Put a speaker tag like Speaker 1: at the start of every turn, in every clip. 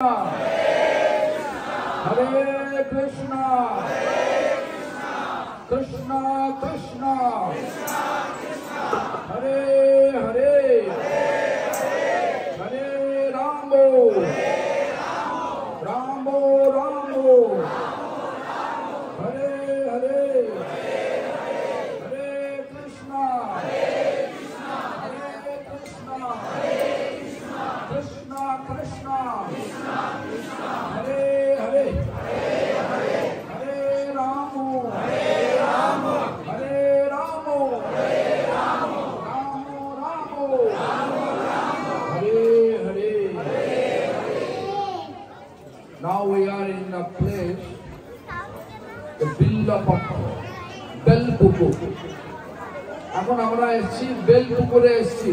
Speaker 1: Hare Krishna, Krishna Krishna, Hare Hare, Hare Ramo, Ramo Ramo, Hare Hare, Hare Krishna, Hare Krishna, Krishna Krishna, Hare Hare, Hare Ramo, Hare Ramo, Ramo Ramo, Hare Hare. Now we are in a place, the Belpukur. এখন আমরা এসেছি বেলপুকুরে এসেছি।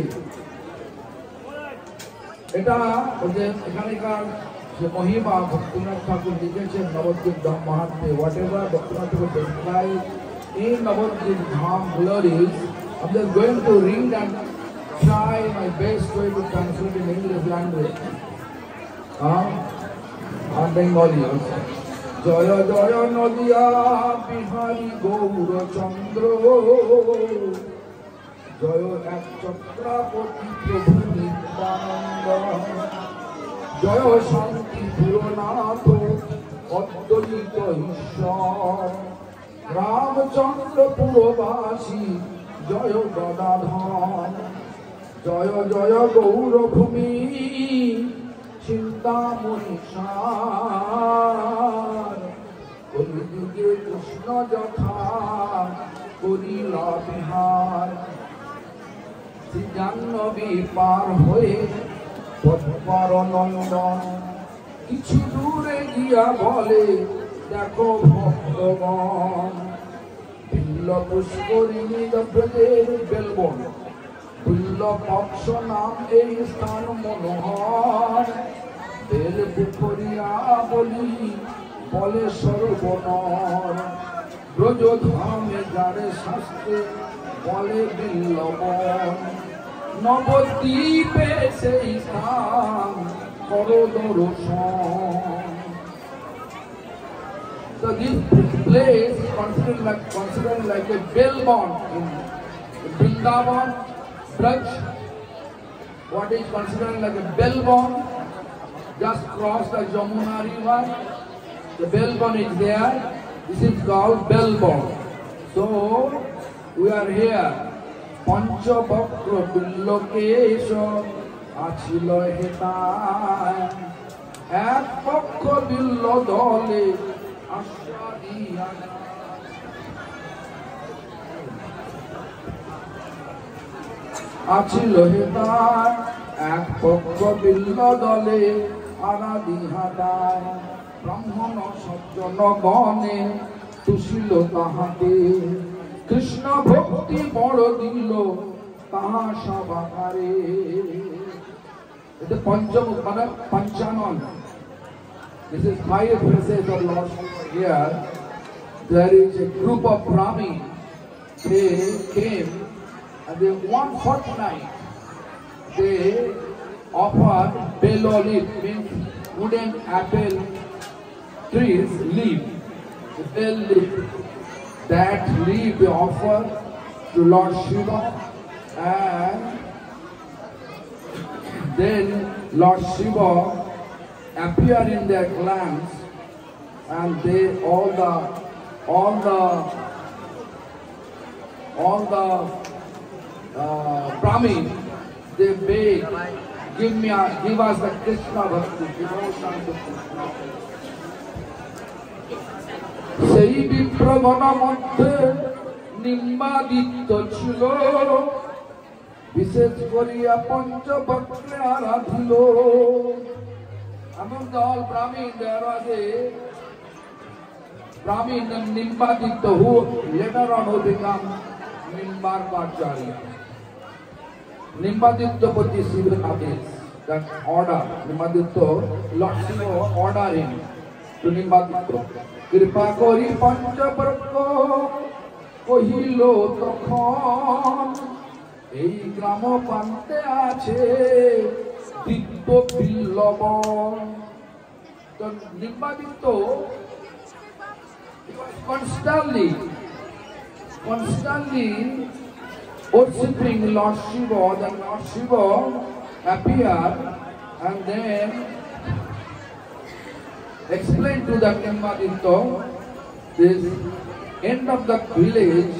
Speaker 1: এটা ওদের এখানকার যে মহিমা ভক্তিনাথ ঠাকুর লিখেছেন নবদ্বীপ ধাম মাহাত্ম্যে, whatever Bhaktivinoda Thakur described in Navadvip Dham glories. I'm just going to read and try my best way to translate in English language. And Bengali also. Jaya Jaya Nadiya Bihari Gaura Chandra, Jaya Ek Chakrapati Prabhu Nityananda, Jaya Shanti Puranath Advaita Ishwar, Ramachandra Puravasi, Jaya Gadadhar, Jaya Jaya Gaura Bhumi Chintamani Sar, Kalijuge Krishna Jatha Korila Bihar, Jannavi par hoye পথপার নন্দন, কিছু দূরে গিয়া বলে দেখো ভক্তগণ, বিল্ল পুষ্করিণী ব্রজের বেলবন, বিল্ল পক্ষ নাম এই স্থান মনোহর, বেল পুকুরিয়া বলি বলে সর্বনর, ব্রজধামে যারে শাস্ত্রে বলে বিল্লবন, নবদ্বীপে সেই স্থান করো দর্শন। So this place is considered like a Belbon in Vrindavan, Braj. What is considered like a Belbon? Just cross the Jamuna river. The Belbon is there. This is called Belbon. So we are here. পঞ্চবক্র বিল্লকেশ আছিল হেতায়, এক পক্ষ বিল্ল দলে আশ্বাদিয়া আছিল হেতায়, এক পক্ষ বিল্ল দলে আরাধিহাদায়, ব্রাহ্মণ সজ্জন গণে তুষিল তাহাতে, কৃষ্ণ ভক্তি বড় দিল তাহা সবাকারে। এটা পঞ্চম মানে Panchanan. This is 5 verses of Lord here. There is a group of Brahmin. They came and they one fortnight they offered belo leaf, means wooden apple trees leaf, the bell leaf. That leaf they offer to Lord Shiva, and then Lord Shiva appear in their clans, and they all the Brahmin, they beg, give us the Krishna Bhakti, devotion to Krishna. সেই বিপ্রগণ মধ্যে নিম্বাদিত্য ছিল, বিশেষ করিয়া পঞ্চবক্রে আরাধিল। Among all Brahmin there was a Brahmin named Nimbaditya who later on who became Nimbarkacharya. Nimbaditya Pati Siva Adesh, that order, Nimbaditya, Lord Shiva order him to Nimbaditya. কৃপা করি পঞ্চবক্র কহিল তখন, এই গ্রাম প্রান্তে আছে দিব্য বিল্লবন। So Nimbaditya was constantly worshipping Lord Shiva. Then Lord Shiva appeared and then explained to that Nimbaditya, this end of the village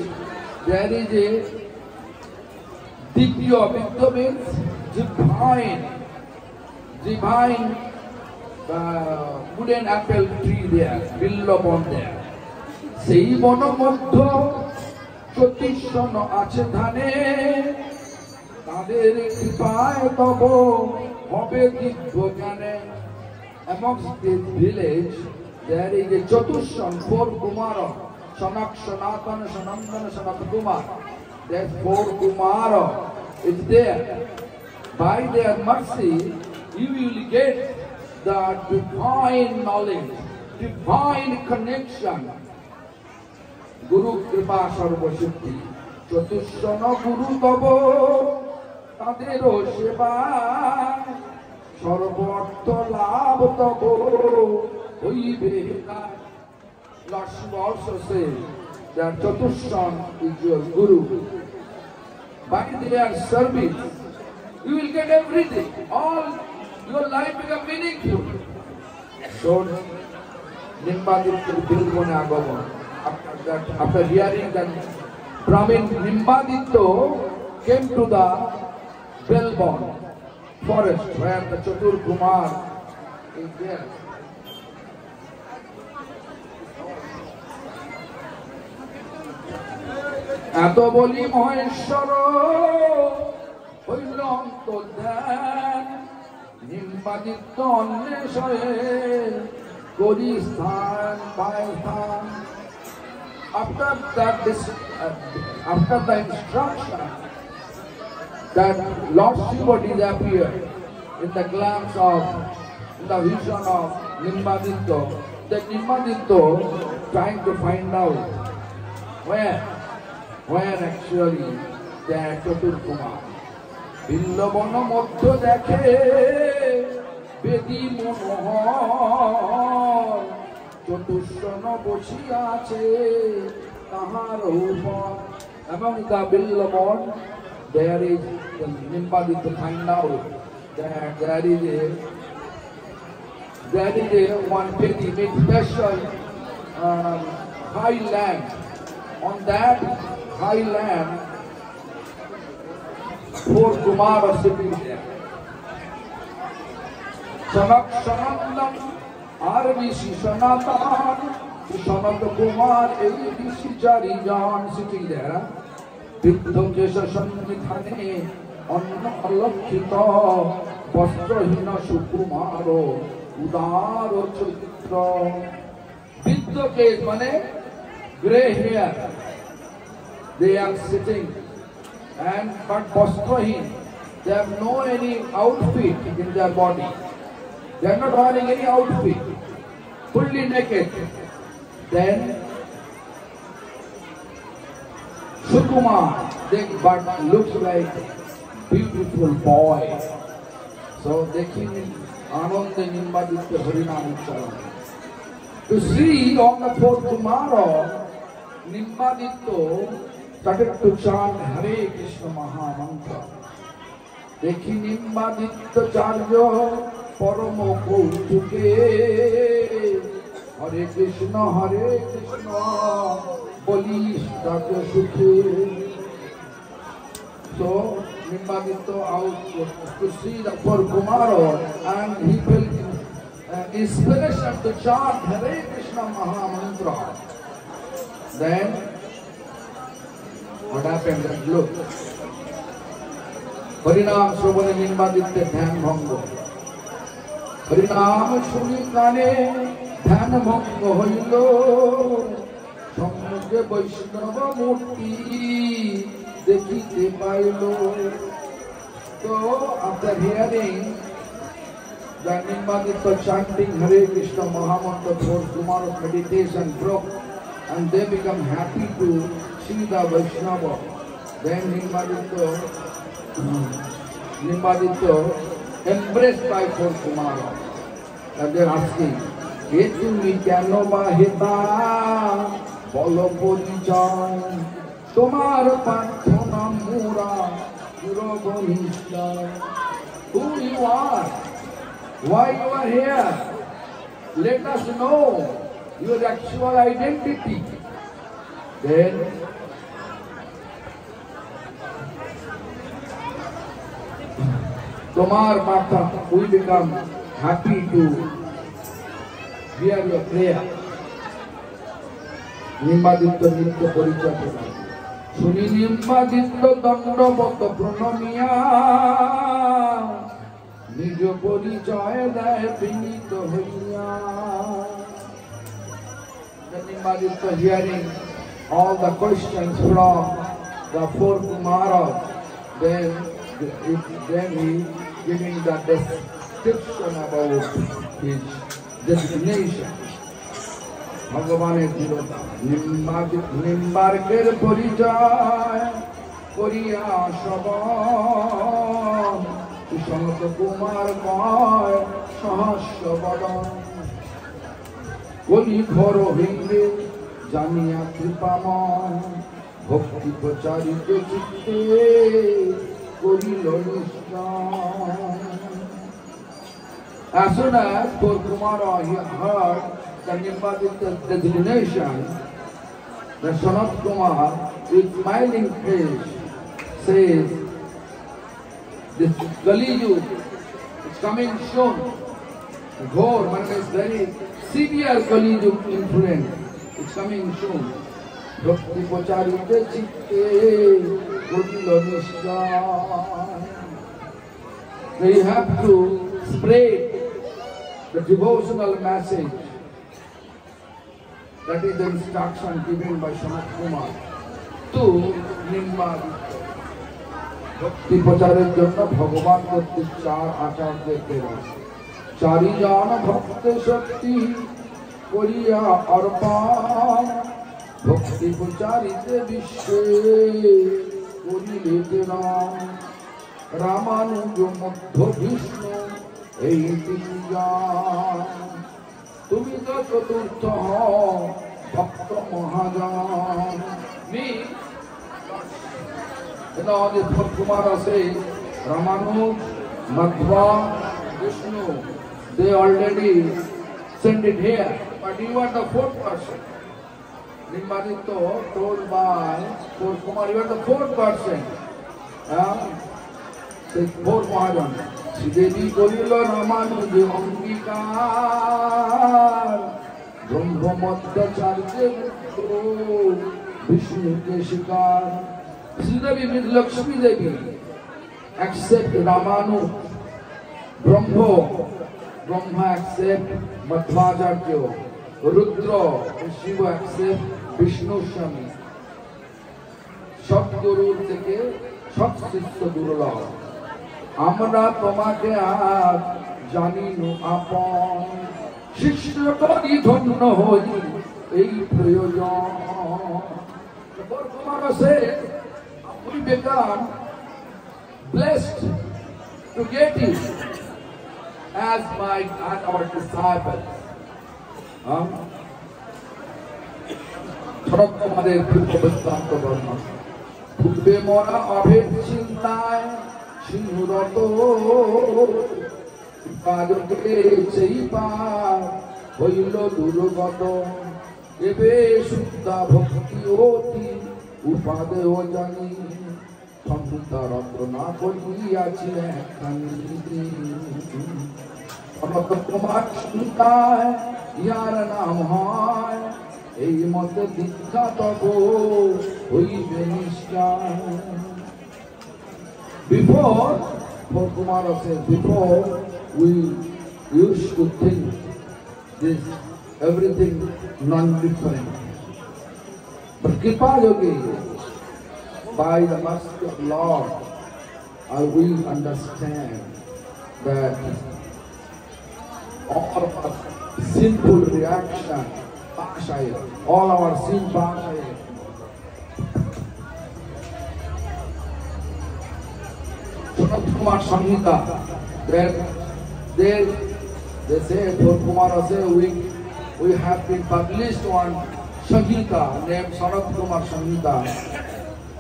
Speaker 1: there is a Divya. Vidya means divine wooden apple tree there, Billabon there. Sei bono moddho Jyotishono ache dhane, tader kripaye tobo hobe divya jane. Amongst this village there is a Chatushan, 4 Kumara, Sanak, Sanatana, Sanandana, Sanatkumar. There's 4 Kumara is there. By their mercy, you will get the divine knowledge, divine connection. Guru Kripa Sarva Siddhi. Chatusana Guru Tabo, Tadero Shiva, Sarvartha Labh Tabo, Hoibe. Lord Shiva also says that Chatushan is your Guru. By their service, you will get everything. All your life become meaningful. So, Nimbaditya Bilbona Agama. After hearing that Brahmin Nimbaditya came to the Belbon forest where the Chatur Kumar is there. এত বলি মহেশ্বর হইল অন্তর্ধান, নিম্বাদিত্য অন্বেষয়ে করি স্থান পায় স্থান। After the instruction that Lord Shiva disappeared in the glance of, in the vision of Nimbaditya, that Nimbaditya trying to find out where actually that Chatur Kumar. Billabona moddho dekhe bedi monohar, Chatusana boshiya ache tahar upar. Among the Billabon there is the Nimbaditya find out that there is a one petty made special high land. On that high land, 4 Kumar are sitting there. Sanak Sanandam, Arvishi Sanatan, Sanat Kumar, Rishi Jarijan sitting there. Vidya Kesha Sannidhane, Anna Alakshita, Vastrahina Sukumaro, Udaro Chitra. Vidya Kesha mane grey hair. They are sitting, and but Vastrahin, they have no any outfit in their body. They are not wearing any outfit, fully naked. Then Sukumar, but looks like beautiful boy. So they came in Ananda Nimbaditya Harinam Ucharan. To see all the 4 Kumara, Nimbaditya started to chant Hare Krishna Maha Mantra. Dekhi Nimbaditya Charya Paramo Kautuke, Hare Krishna Boli Statya Sukhe. So Nimbaditya out to see the 4 Kumara, and he felt inspiration to chant Hare Krishna Maha Mantra. Then what happened? Look, Harinam Shravana Nimbaditya Dhyan Bhango. Harinam Shuni Kane Dhyan Bhango Hoilo, Sammukhe Vaishnava Murti Dekhite Pailo. So after hearing the Nimbaditya chanting Hare Krishna Maha Mantra, 4 Kumaras meditation broke, and they become happy to see the Vaishnava. Then Nimbaditya embraced by 4 Kumara. And they're asking, "He tumi keno ba heta bolo porichoy tomar prarthona mura puro bonishchoy." Who you are? Why you are here? Let us know your actual identity. Then Tomar Mata, we become happy to hear your prayer. Nimbaditya Nitya Parichaya. Shuni Nimbaditya Dandavata Pranamiya Nijo Parichaya Daye Pinito Hoya. The Nimbaditya hearing all the questions from the four Kumaras, then he giving the description about his designation. Bhagavan Dhirota Nimbarker Parichaya Pariya Shaban Sanat Kumar Kaya Sahasrabadan Koli Khoro Hinde Janiya Kripaman Bhakti Pacharite Chitte As soon as Gaur Kumara heard the Nimbaditya's designation, the Sanat Kumar, with smiling face, says, "This Kali Yuga is coming soon. The Gaur, one is very severe Kali Yuga influence. It's coming soon. Bhakti Pacharite Chitte." They have to spread the devotional message. That is the instruction given by Sanat Kumar to Nimbaditya. Bhakti Pacharer Jonna Bhagavan Bhakti Char Acharya Tera Chari Jana Bhakti Shakti Koriya Arpan Bhakti Pacharite Vishwe Korile Ram Ramanuja Madhya Vishnu Ei Tinjan Tumi to Chaturtha Bhakta Mahajan. Me, the Kumara says Ramanuja Madhya Vishnu, they already sent it here, but you are the fourth person. Nimbaditya told by Gaur Kumar, you are the fourth person. Says fourth Mahajan. Sridevi Golilo Ramanuja Ambikar Brahma Madhya Charite Vishnu Keshikar. Sridevi means Lakshmi Devi. Accept Ramanuja. Brahma accept Madhvacharya. Rudra and Shiva accept Vishnu Shami. Satguru থেকে সব শিষ্য দুর্লভ। আমরা তোমাকে আজ জানিনু আপন, শিষ্য করি ধন্য হই এই প্রয়োজন। Kumara said, we become blessed to get you as our disciples. তোমাদের বৃত্তান্ত বর্ণনা পূর্বে মরা অভেদ চিন্তায় সিংহরত পাদকে সেই পার হইল দুর্গত এবে শুদ্ধা ভক্তি অতি উপাদেয় জানি সংহিতা রত্ন না করিয়াছি একখানি তোমার চিন্তায় ইয়ার নাম হয় এই মতে দীক্ষা তব হইবে নিশ্চয়। Before, for Kumara says, before we used to think this everything non-different. But Kripa Yogi, by the mercy of Lord, we understand that all of our sinful reaction, all our sin Sanat Kumar Samhita, they They say, for Kumara say, we have been published one Samhita named Sanat Kumar Samhita.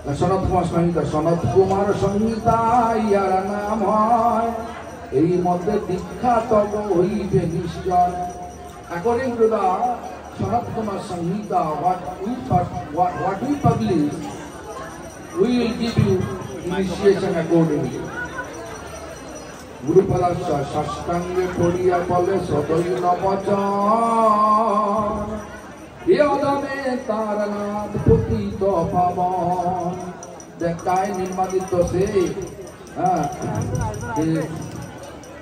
Speaker 1: Sanat Kumar Samhita. Sanat Kumar Samhita, yara naam hoy. Ei modhe dikha togo hoibe nishchay. According to the Sanat Kumar Samhita, what we publish, we will give you initiation accordingly. Guru Palasya Sastange Poriya Bole Sodoi Navachan Yadame Taranat Putito Pavan. That time Nirmaditya say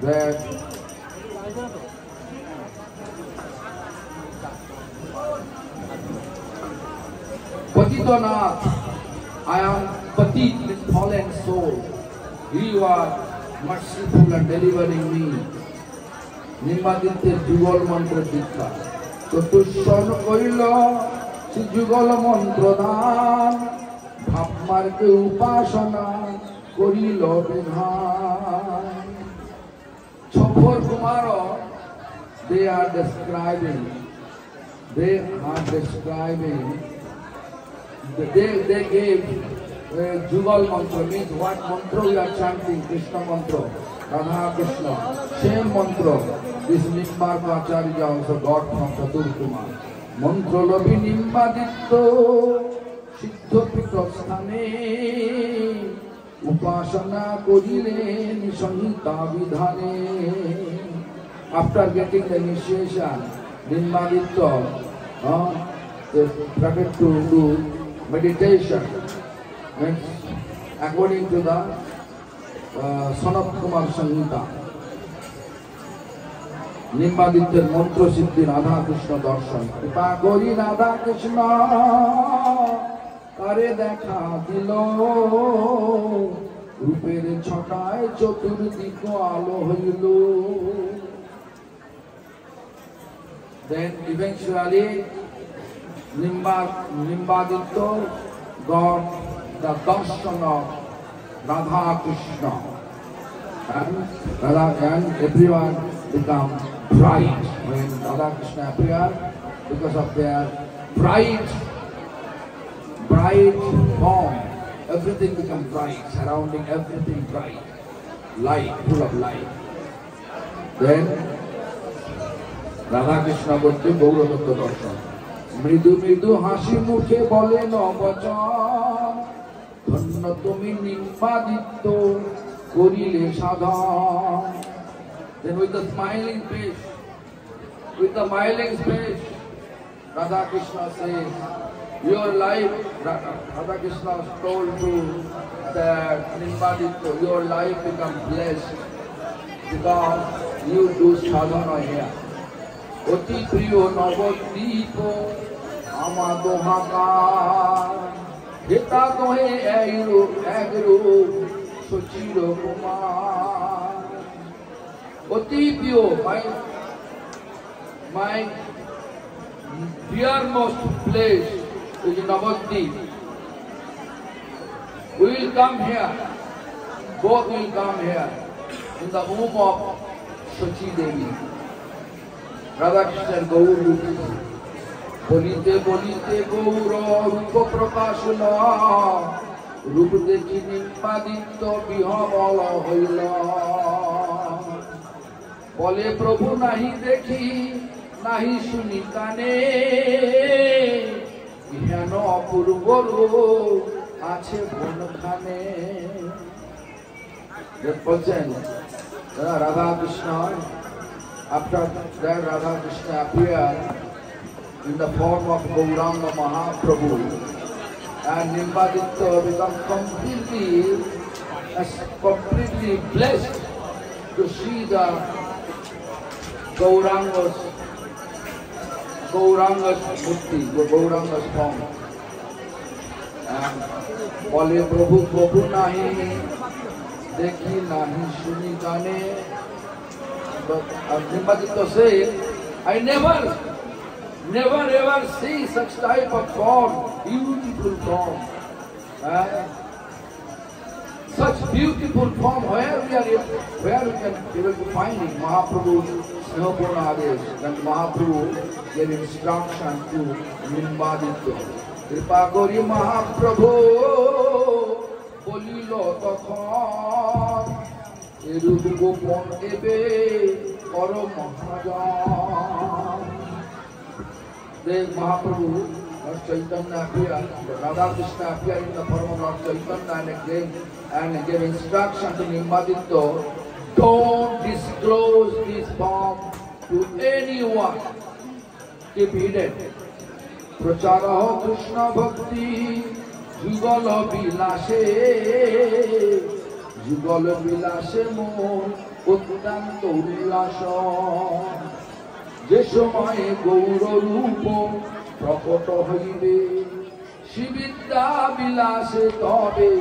Speaker 1: that Patitanath, I am Patit with fallen soul. You are merciful and delivering me. Nirmaditya Jugal Mantra Dikha. So Tushon Koilo, Si Jugal Mantra Dan, Bhapmarke Upasana, Korilo Bidhan. Chopor Kumaro, they are describing, they gave Jugal mantra, means what mantra we are chanting, Krishna mantra, Radha Krishna, same mantra. This Nimbarka Acharya also got from Chatur Kumar. Mantra lobi Nimbaditto, Siddho Pito Sthane, Upasana Korile Nisangita Vidhane. After getting the initiation, Nimbaditto, they started to do meditation. According to the Sanat Kumar Samhita, Nimbaditya Mantra Siddhi Radha Krishna Darshan. Kripa Kori Radha Krishna Kare Dekha Dilo Rupere Chhatai Chaturudiko Alo Hoilo. Then eventually Nimbaditya got the darshan of Radha Krishna, and everyone become bright when Radha Krishna appear because of their bright form. Everything becomes bright, surrounding everything bright, light, full of light. Then Radha Krishna bolte Gauradatta darshan. মৃদু মৃদু হাসি মুখে বলেন অবচন ধন্য তুমি নিম্বাদিত্য করিলে সাধন. Then with the smiling face, Radha Krishna says, your life, Radha Krishna told to that Nimbaditya, your life becomes blessed because you do sadhana here. অতি প্রিয় নবদ্বীপ আমাদ হাকার হেতা কহে একরূপ সচির কুমার. অতি প্রিয়, my dearmost place is Navadvip. We will come here, both will come here in the womb of Sachi Devi. Radha Krishna Gaur Rupa. Bolite bolite Gaur Rupa Prakashana. Rupa dekhi Nimmaditya Bihabala Hoila. Bole Prabhu nahi dekhi, nahi suni kane. Ihano apurvoro ache bon khane. That person, Radha Krishna. After that, Radha Krishna appeared in the form of Gauranga Mahaprabhu, and Nimbaditya became completely blessed to see the Gauranga's murti, the Gauranga's form. And Bole Prabhu nahi, dekhi nahi suni kane. But Nimbaditya said, I never ever see such type of form, beautiful form. Such beautiful form, where we can able to find it? Mahaprabhu Snehopurna Adesh, then Mahaprabhu gave instruction to Nimbaditya. Kripa Kori Mahaprabhu Bolilo Tokhon Erup Gopon Ebe Koro Mahajan. Then Mahaprabhu, Lord Chaitanya appeared, Radha Krishna appeared in the form of Lord Chaitanya and gave instruction to Nimbaditya, don't disclose this form to anyone. Keep hidden. Pracharaho Krishna Bhakti Jugala Bilashe Mon Uttanto Ullasa Je somaye Gaura Rupo Prakoto Hoibe Shividya Bilashe Tobe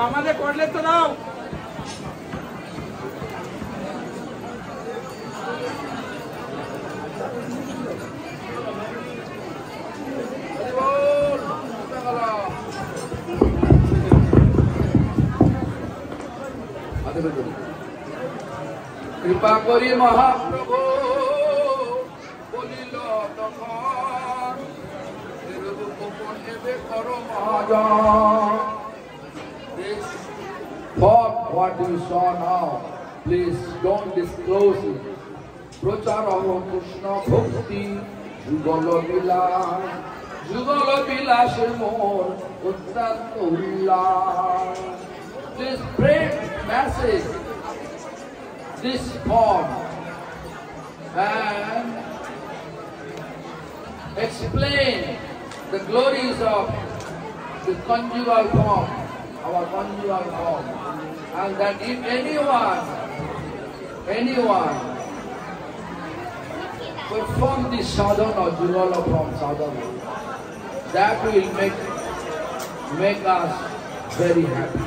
Speaker 2: আমাদের করলে তো দাও
Speaker 1: Kripa Kori Mahaprabhu Bolilo Tokhon Erup Gopon Ebe Koro Mahajan. This thought, what you saw now, please don't disclose it. Pracharaho Krishna Bhakti Jugala Bilashe Mon Uttanto Ullasa. Please spread message, this form, and explain the glories of the conjugal form, our conjugal form, and that if anyone perform this sadhana or jugala from sadhana, that will make us very happy.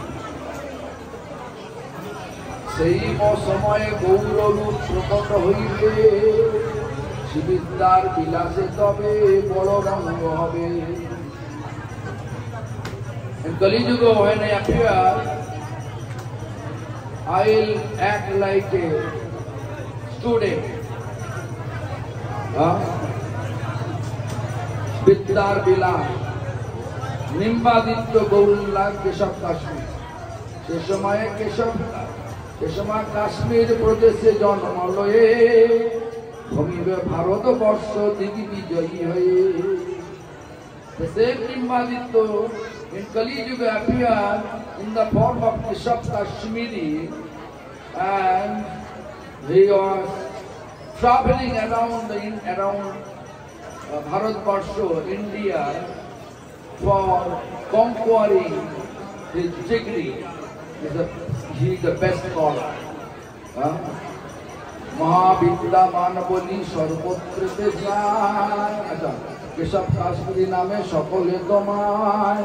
Speaker 1: সেই সময়ে গৌররূপ প্রকট হইবে শিবিদ্যার বিলাসে তবে বড় রঙ্গ হবে। In Kali Yuga, when I appear, I will act like a student. Vidyar Bilas, Nimbaditya Gaurilla Keshav Kashmir. সে সময়ে কেশব কাশ্মীর প্রদেশে জন্ম লয়ে ভূমিবে ভারতবর্ষ দিদি বিজয়ী হয়ে। The same Nimbaditya in Kali Yuga appeared in the form of Keshav Kashmiri, and he was traveling around Bharatvarsha, India, for conquering his degree. He is the best scholar. Mahavidya Manaboli Sarvotrite Jnai. Keshav Kashmiri name Sakole Tomai.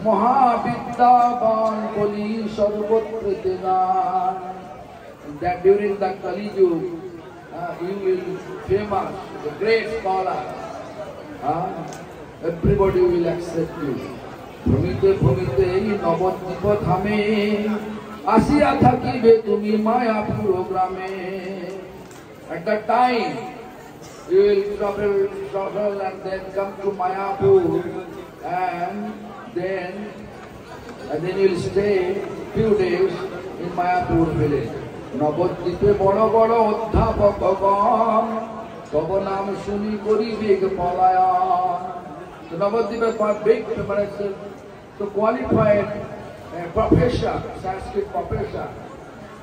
Speaker 1: Mahavidya Manaboli Sarvotrite Jnai. That during the Kali Yuga, he will famous, the great scholar. Everybody will accept you. ভূমিতে ভূমিতে এই নবদ্বীপ ধামে আসিয়া থাকিবে তুমি মায়াপুর গ্রামে। At that time you will travel and then come to Mayapur, and then you will stay few days in Mayapur village. নবদ্বীপে বড় বড় অধ্যাপকগণ তব নাম শুনি করিবে পলায়ন। The Navadvipa are big preparations to qualified professor, Sanskrit professor.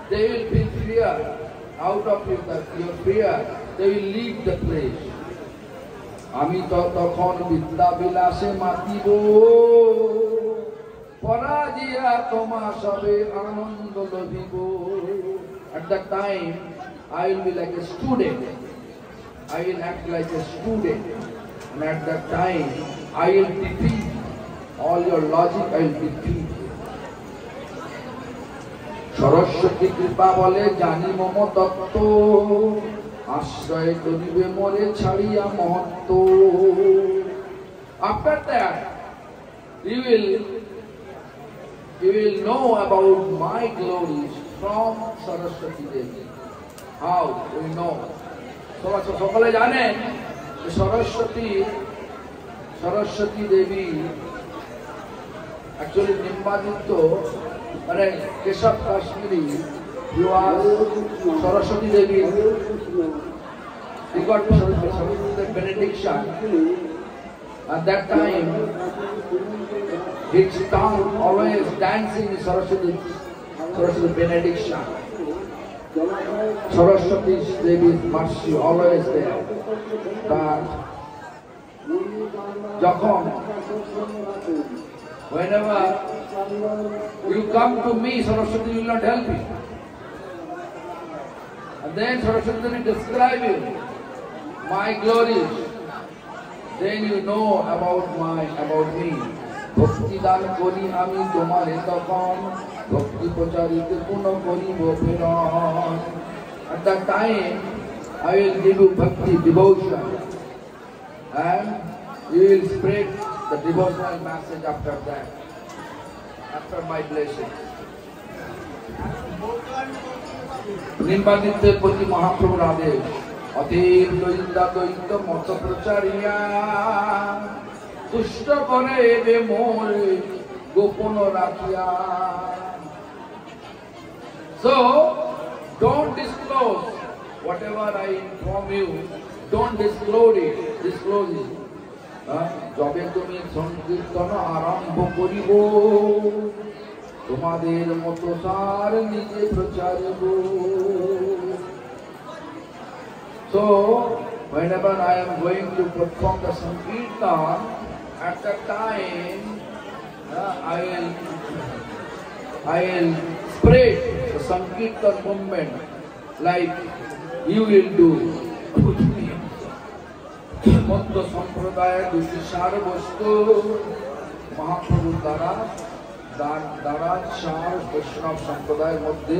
Speaker 1: They will be fear, out of your fear, they will leave the place. Ami tokhon vidya bilashe matibo, পরাজিয়া তোমা সবে আনন্দ লভিব। At that time, I will be like a student. I will act like a student. And at that time, I will defeat all your logic. I will defeat. Saraswati কৃপা বলে জানি মম তত্ত্ব, আশ্রয় করিবে মোরে ছাড়িয়া মহত্ব। After that, you will know about my glories from Saraswati Devi. How we know? সকলে জানেন যে সরস্বতী দেবী actually নিম্বাদিত্য মানে কেশব কাশ্মীরি সরস্বতী দেবী he got Saraswati benediction. At that time, his tongue always dancing in Saraswati benediction. Saraswati Devi's mercy always there. But whenever you come to me, Saraswati will not help you. And then Saraswati will describe you, my glories. Then you know about me. Bhakti dan kori ami tomare tokon, bhakti pocharite puno koribo phiron. At that time, I will give you bhakti devotion, and you will spread the devotional message after that, after my blessing. নিম্বাদিত্যের প্রতি মহাপ্রভুর আদেশ, অতীব দৈত্যা দৈত্য মত প্রচারিয়া, তুষ্ট করে এবে মোরে গোপন রাখিয়া। So, don't disclose whatever I inform you. Don't disclose it. যবে তুমি সংকীর্তন আরম্ভ করিব, তোমাদের মতো সার নিজে প্রচারিব। So, whenever I am going to perform the Sankirtan, at that time, I will spread the Sankirtan movement like you will do. মধ্য সম্প্রদায়ের দুটি সার বস্তু মহাপ্রভুর দ্বারা সার বৈষ্ণব সম্প্রদায়ের মধ্যে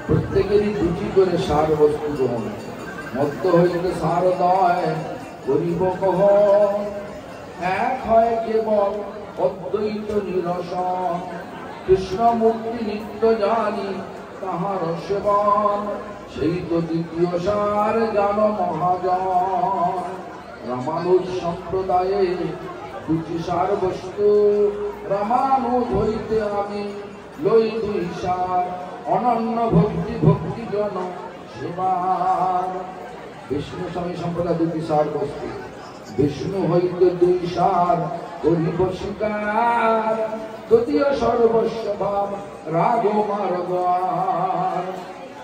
Speaker 1: প্রত্যেকেরই দুটি করে সার বস্তু গ্রহণ। মধ্য হইতে সারদয় করিব কহ, এক হয় কেবল অদ্বৈত নিরসন। কৃষ্ণমূর্তি নিত্য জানি তাহার সেবন, সেই তো দ্বিতীয় সার জান মহাজন। রামানুজ সম্প্রদায়ে দুটি সার বস্তু, রামানুজ হইতে আমি লই দুই সার, অনন্য ভক্তি জন সেবার। বিষ্ণু স্বামী সম্প্রদায় দুটি সার বস্তু, বিষ্ণু হইতে দুই সার করিব স্বীকার, তৃতীয় সর্বস্ব ভাব রাঘব মারদার।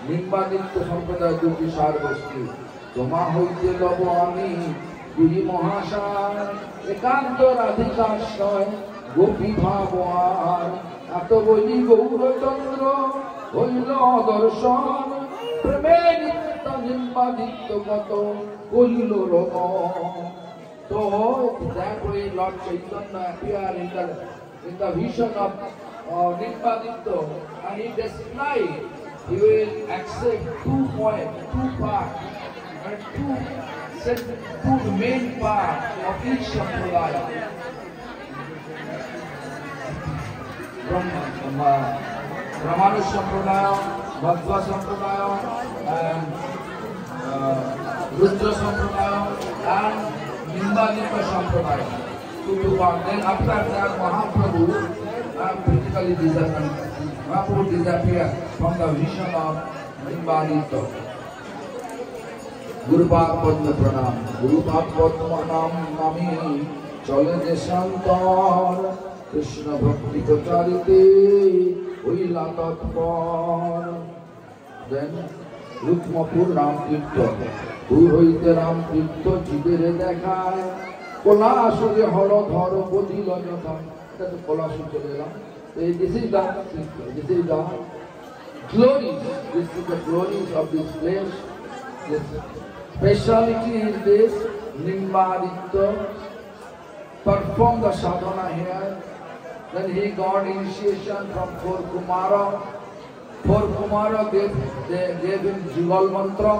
Speaker 1: নিম্বাদিত্য সম্প্রদায় দুটি সার বস্তু, তোমা হইতে লব আমি দুই মহাসার, একান্ত রাধিকাশ্রয় গোপী ভাবার। এত বলি গৌরচন্দ্র হইল দর্শন, প্রেমে নিত্য নিম্বাদিত্য কত করিল রমণ। So that way Lord Chaitanya appeared in the vision of Nimbaditya, and he described he will accept 2 points, 2 parts, and two main parts of each sampradaya. Ramanuja sampradaya, Madhva sampradaya, and Rudra sampradaya, and Nimbaditya sampradaya. Then after that, Mahaprabhu disappeared from the vision of Nimbaditya. Gurupad Padma Pranam, Gurupad Padma Nami, Chole Desantar, Krishna Bhakti Pacharite, Uila Tatpar. Then Rukmapur Ram Tirtha, Dur হইতে রাম তীর্থ জীবেরে দেখায়, কলাসুরে হর ধর বদিল যথা। এটা তো কলাসু চলে এলাম। This is the glories. This is the glories of this place. This speciality is this. Nimbaditya performed the sadhana here. Then he got initiation from four Kumara. Four Kumara gave him Jugal mantra.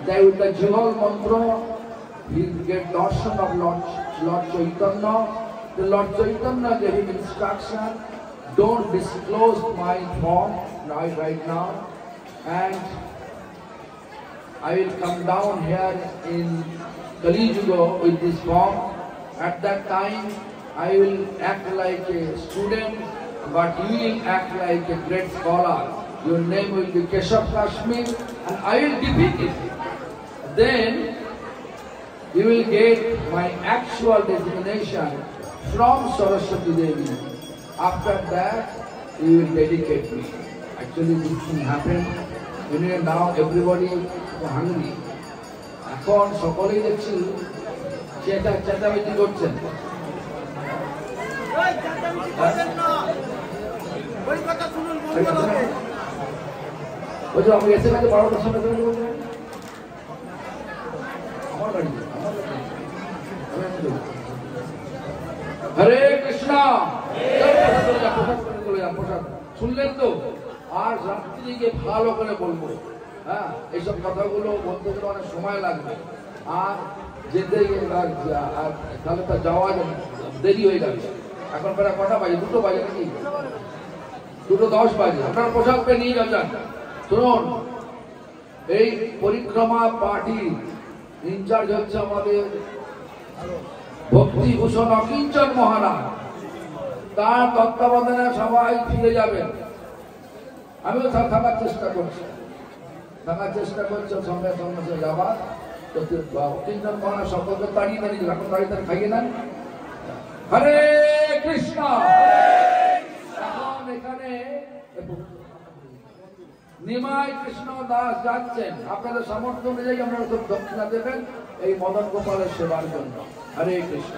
Speaker 1: Then with the Jugal mantra, he get darshan of Lord Chaitanya. The Lord Chaitanya gave him instruction, don't disclose my form right now, and I will come down here in Kali Yuga with this form. At that time, I will act like a student, but you will act like a great scholar. Your name will be Keshav Kashmir, and I will defeat it. Then you will get my actual designation from Saraswati Devi. After that, you will dedicate me. Actually, this thing happened. Now everybody is hungry. এখন সকলেই দেখছি চেঁচামেচি করছেন। বলছি আমি এসে গেছে 12টার সময় বলছেন আমার বাড়ি হরে কৃষ্ণ প্রসাদ শুনলেন তো? আর রাত্রিকে ভালো করে বলবো, হ্যাঁ, এইসব কথাগুলো বলতে গেলে অনেক সময় লাগবে, আর যেতে তাহলে তো যাওয়া দেরি হয়ে যাবে। এখন প্রায় কটা বাজে? 2টো বাজে নাকি? 2:10 বাজে। আপনারা প্রসাদ পেয়ে নিয়ে যাচ্ছেন। শুনুন, এই পরিক্রমা পার্টি ইনচার্জ হচ্ছে আমাদের ভক্তিভূষণ অকিঞ্চন মহারাজ। তার তত্ত্বাবধানে সবাই ফিরে যাবেন। আমিও থাকার চেষ্টা করছি, সঙ্গে সঙ্গে যাবার। অকিঞ্চন মহারাজ সকলকে তাড়িয়ে দাঁড়িয়ে এখন তাড়িয়ে খাইয়ে নেন। হরে কৃষ্ণ। এখন এখানে নিমাই কৃষ্ণ দাস যাচ্ছেন। আপনাদের সামর্থ্য অনুযায়ী আপনারা দক্ষিণা দেবেন এই মদন গোপালের সেবার জন্য। হরে কৃষ্ণ।